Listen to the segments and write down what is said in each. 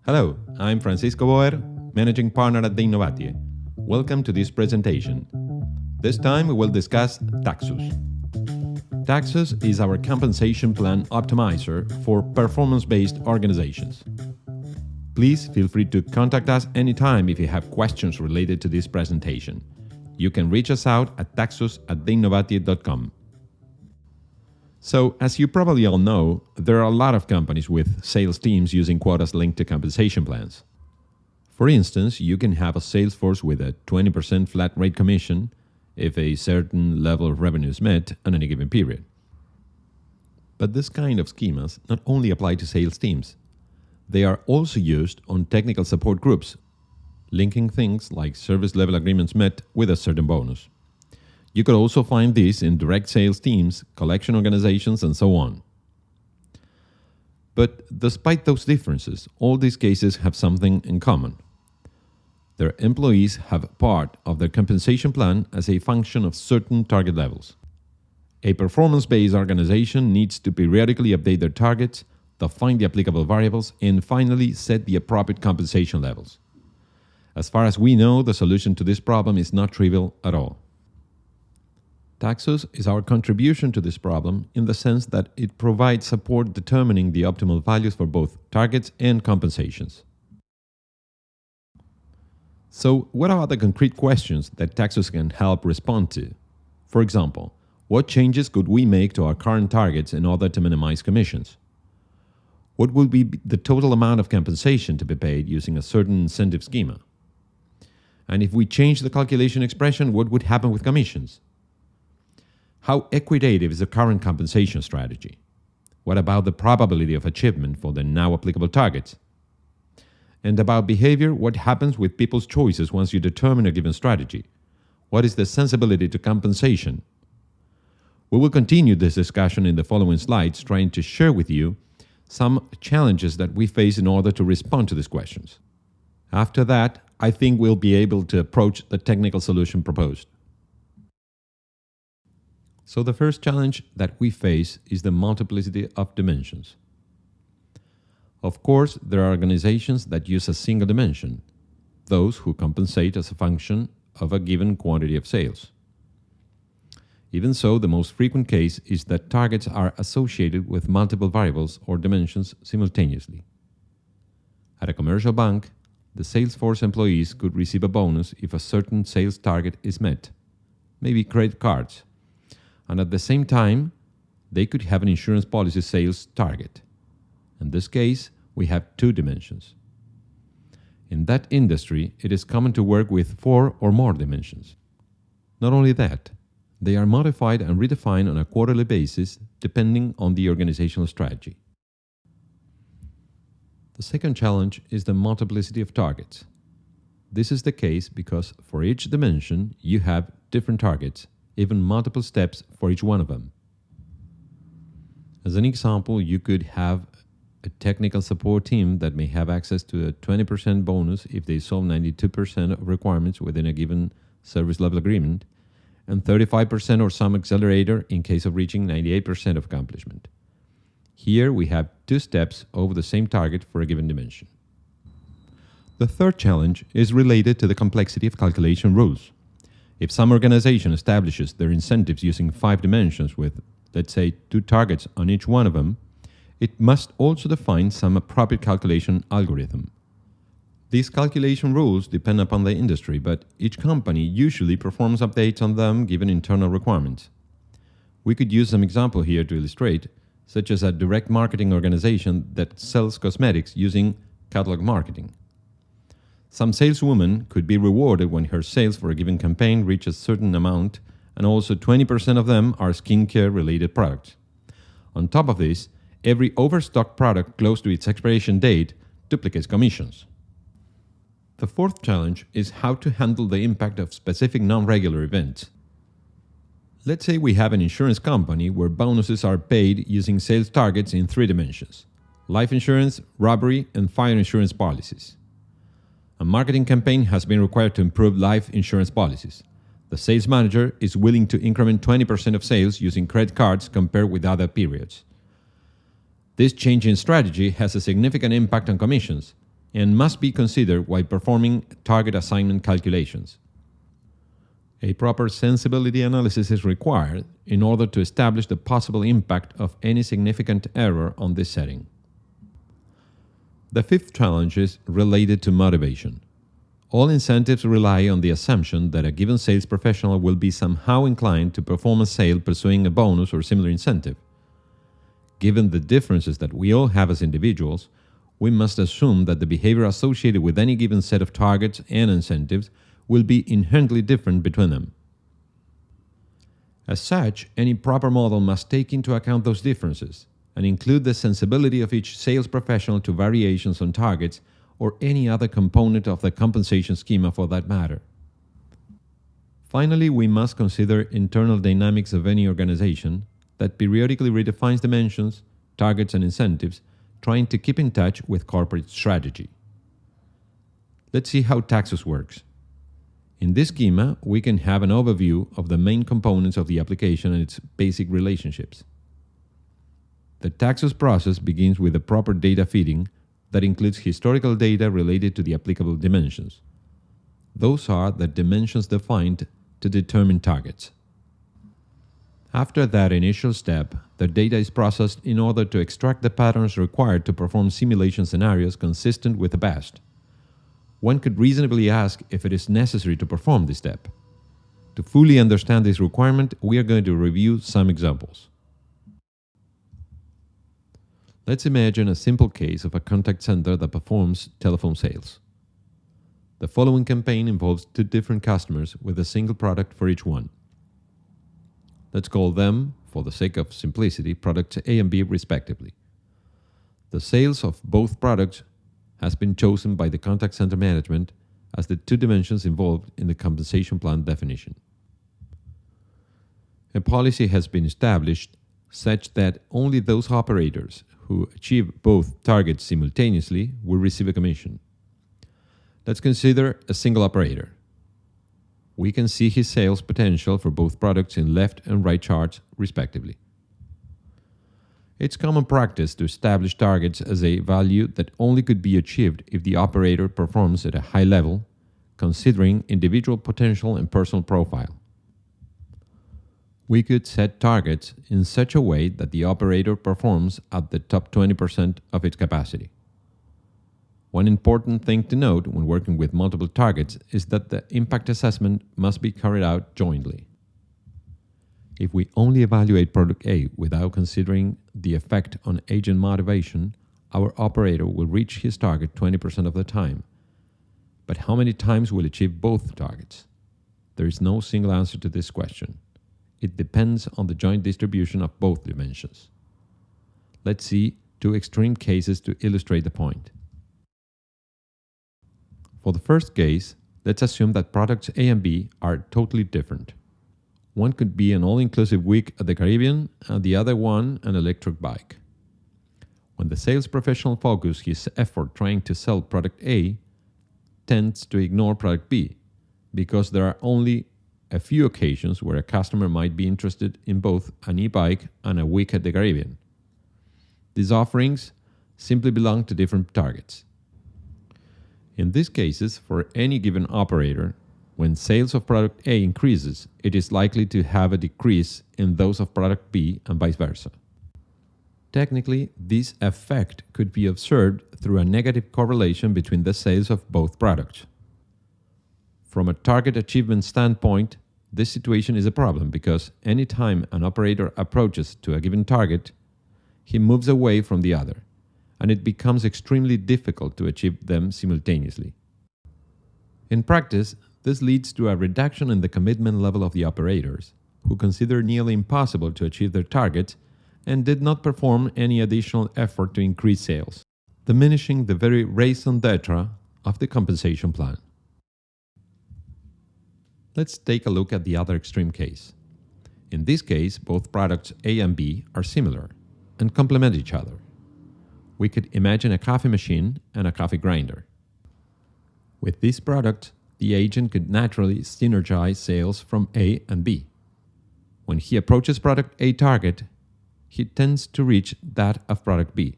Hello, I'm Francisco Boer, Managing Partner at the Innovatie. Welcome to this presentation. This time we will discuss Taxus. Taxus is our compensation plan optimizer for performance-based organizations. Please feel free to contact us anytime if you have questions related to this presentation. You can reach us out at taxus@theinnovatie.com. So, as you probably all know, there are a lot of companies with sales teams using quotas linked to compensation plans. For instance, you can have a sales force with a 20% flat rate commission if a certain level of revenue is met on any given period. But this kind of schemas not only apply to sales teams, they are also used on technical support groups, linking things like service level agreements met with a certain bonus. You could also find this in direct sales teams, collection organizations, and so on. But despite those differences, all these cases have something in common. Their employees have part of their compensation plan as a function of certain target levels. A performance-based organization needs to periodically update their targets, define the applicable variables, and finally set the appropriate compensation levels. As far as we know, the solution to this problem is not trivial at all. Taxus is our contribution to this problem in the sense that it provides support determining the optimal values for both targets and compensations. So, what are the concrete questions that Taxus can help respond to? For example, what changes could we make to our current targets in order to minimize commissions? What would be the total amount of compensation to be paid using a certain incentive schema? And if we change the calculation expression, what would happen with commissions? How equitative is the current compensation strategy? What about the probability of achievement for the now applicable targets? And about behavior, what happens with people's choices once you determine a given strategy? What is the sensibility to compensation? We will continue this discussion in the following slides, trying to share with you some challenges that we face in order to respond to these questions. After that, I think we'll be able to approach the technical solution proposed. So the first challenge that we face is the multiplicity of dimensions. Of course, there are organizations that use a single dimension, those who compensate as a function of a given quantity of sales. Even so, the most frequent case is that targets are associated with multiple variables or dimensions simultaneously. At a commercial bank, the sales force employees could receive a bonus if a certain sales target is met, maybe credit cards, and at the same time, they could have an insurance policy sales target. In this case, we have two dimensions. In that industry, it is common to work with 4 or more dimensions. Not only that, they are modified and redefined on a quarterly basis depending on the organizational strategy. The second challenge is the multiplicity of targets. This is the case because for each dimension, you have different targets, even multiple steps for each one of them. As an example, you could have a technical support team that may have access to a 20% bonus if they solve 92% of requirements within a given service level agreement, and 35% or some accelerator in case of reaching 98% of accomplishment. Here we have 2 steps over the same target for a given dimension. The third challenge is related to the complexity of calculation rules. If some organization establishes their incentives using 5 dimensions with, let's say, 2 targets on each one of them, it must also define some appropriate calculation algorithm. These calculation rules depend upon the industry, but each company usually performs updates on them given internal requirements. We could use some example here to illustrate, such as a direct marketing organization that sells cosmetics using catalog marketing. Some saleswoman could be rewarded when her sales for a given campaign reach a certain amount, and also 20% of them are skincare-related products. On top of this, every overstocked product close to its expiration date duplicates commissions. The fourth challenge is how to handle the impact of specific non-regular events. Let's say we have an insurance company where bonuses are paid using sales targets in 3 dimensions: life insurance, robbery, and fire insurance policies. A marketing campaign has been required to improve life insurance policies. The sales manager is willing to increment 20% of sales using credit cards compared with other periods. This change in strategy has a significant impact on commissions, and must be considered while performing target assignment calculations. A proper sensibility analysis is required in order to establish the possible impact of any significant error on this setting. The fifth challenge is related to motivation. All incentives rely on the assumption that a given sales professional will be somehow inclined to perform a sale pursuing a bonus or similar incentive. Given the differences that we all have as individuals, we must assume that the behavior associated with any given set of targets and incentives will be inherently different between them. As such, any proper model must take into account those differences and include the sensibility of each sales professional to variations on targets or any other component of the compensation schema for that matter. Finally, we must consider internal dynamics of any organization that periodically redefines dimensions, targets, and incentives, trying to keep in touch with corporate strategy. Let's see how Taxus works. In this schema, we can have an overview of the main components of the application and its basic relationships. The Taxus process begins with the proper data feeding that includes historical data related to the applicable dimensions. Those are the dimensions defined to determine targets. After that initial step, the data is processed in order to extract the patterns required to perform simulation scenarios consistent with the past. One could reasonably ask if it is necessary to perform this step. To fully understand this requirement, we are going to review some examples. Let's imagine a simple case of a contact center that performs telephone sales. The following campaign involves two different customers with a single product for each one. Let's call them, for the sake of simplicity, products A and B respectively. The sales of both products has been chosen by the contact center management as the two dimensions involved in the compensation plan definition. A policy has been established such that only those operators who achieve both targets simultaneously will receive a commission. Let's consider a single operator. We can see his sales potential for both products in left and right charts, respectively. It's common practice to establish targets as a value that only could be achieved if the operator performs at a high level, considering individual potential and personal profile. We could set targets in such a way that the operator performs at the top 20% of its capacity. One important thing to note when working with multiple targets is that the impact assessment must be carried out jointly. If we only evaluate product A without considering the effect on agent motivation, our operator will reach his target 20% of the time. But how many times will achieve both targets? There is no single answer to this question. It depends on the joint distribution of both dimensions. Let's see two extreme cases to illustrate the point. For the first case, let's assume that products A and B are totally different. One could be an all-inclusive week at the Caribbean and the other one an electric bike. When the sales professional focuses his effort trying to sell product A, tends to ignore product B because there are only a few occasions where a customer might be interested in both an e-bike and a week at the Caribbean. These offerings simply belong to different targets. In these cases, for any given operator, when sales of product A increases, it is likely to have a decrease in those of product B and vice versa. Technically, this effect could be observed through a negative correlation between the sales of both products. From a target achievement standpoint, this situation is a problem because any time an operator approaches to a given target, he moves away from the other, and it becomes extremely difficult to achieve them simultaneously. In practice, this leads to a reduction in the commitment level of the operators, who consider nearly impossible to achieve their targets and did not perform any additional effort to increase sales, diminishing the very raison d'etre of the compensation plan. Let's take a look at the other extreme case. In this case, both products A and B are similar and complement each other. We could imagine a coffee machine and a coffee grinder. With this product, the agent could naturally synergize sales from A and B. When he approaches product A target, he tends to reach that of product B.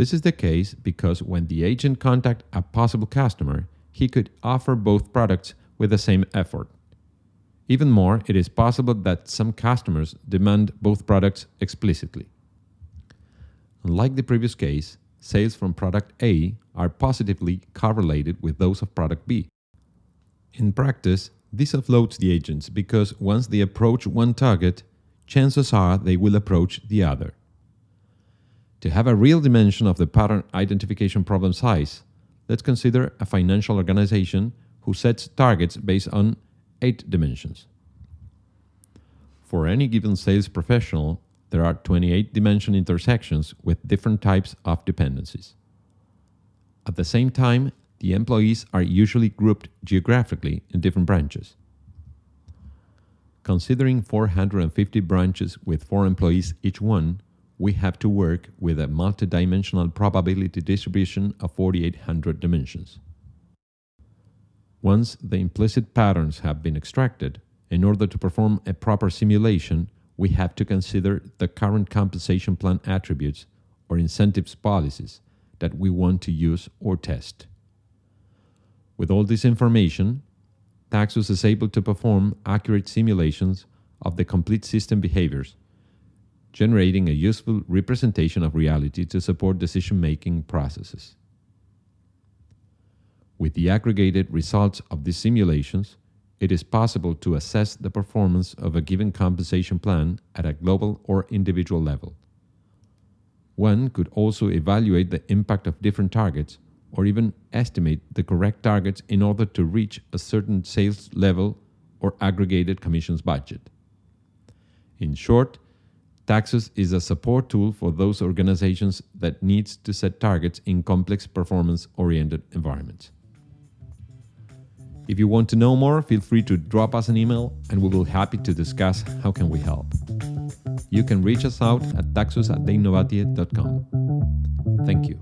This is the case because when the agent contacts a possible customer, he could offer both products with the same effort. Even more, it is possible that some customers demand both products explicitly. Unlike the previous case, sales from product A are positively correlated with those of product B. In practice, this offloads the agents because once they approach one target, chances are they will approach the other. To have a real dimension of the pattern identification problem size, let's consider a financial organization who sets targets based on 8 dimensions. For any given sales professional, there are 28 dimension intersections with different types of dependencies. At the same time, the employees are usually grouped geographically in different branches. Considering 450 branches with 4 employees each one, we have to work with a multidimensional probability distribution of 4,800 dimensions. Once the implicit patterns have been extracted, in order to perform a proper simulation, we have to consider the current compensation plan attributes or incentives policies that we want to use or test. With all this information, Taxus is able to perform accurate simulations of the complete system behaviors, generating a useful representation of reality to support decision-making processes. With the aggregated results of these simulations, it is possible to assess the performance of a given compensation plan at a global or individual level. One could also evaluate the impact of different targets or even estimate the correct targets in order to reach a certain sales level or aggregated commissions budget. In short, Taxus is a support tool for those organizations that needs to set targets in complex performance-oriented environments. If you want to know more, feel free to drop us an email and we will be happy to discuss how can we help. You can reach us out at taxus@deinnovatie.com. Thank you.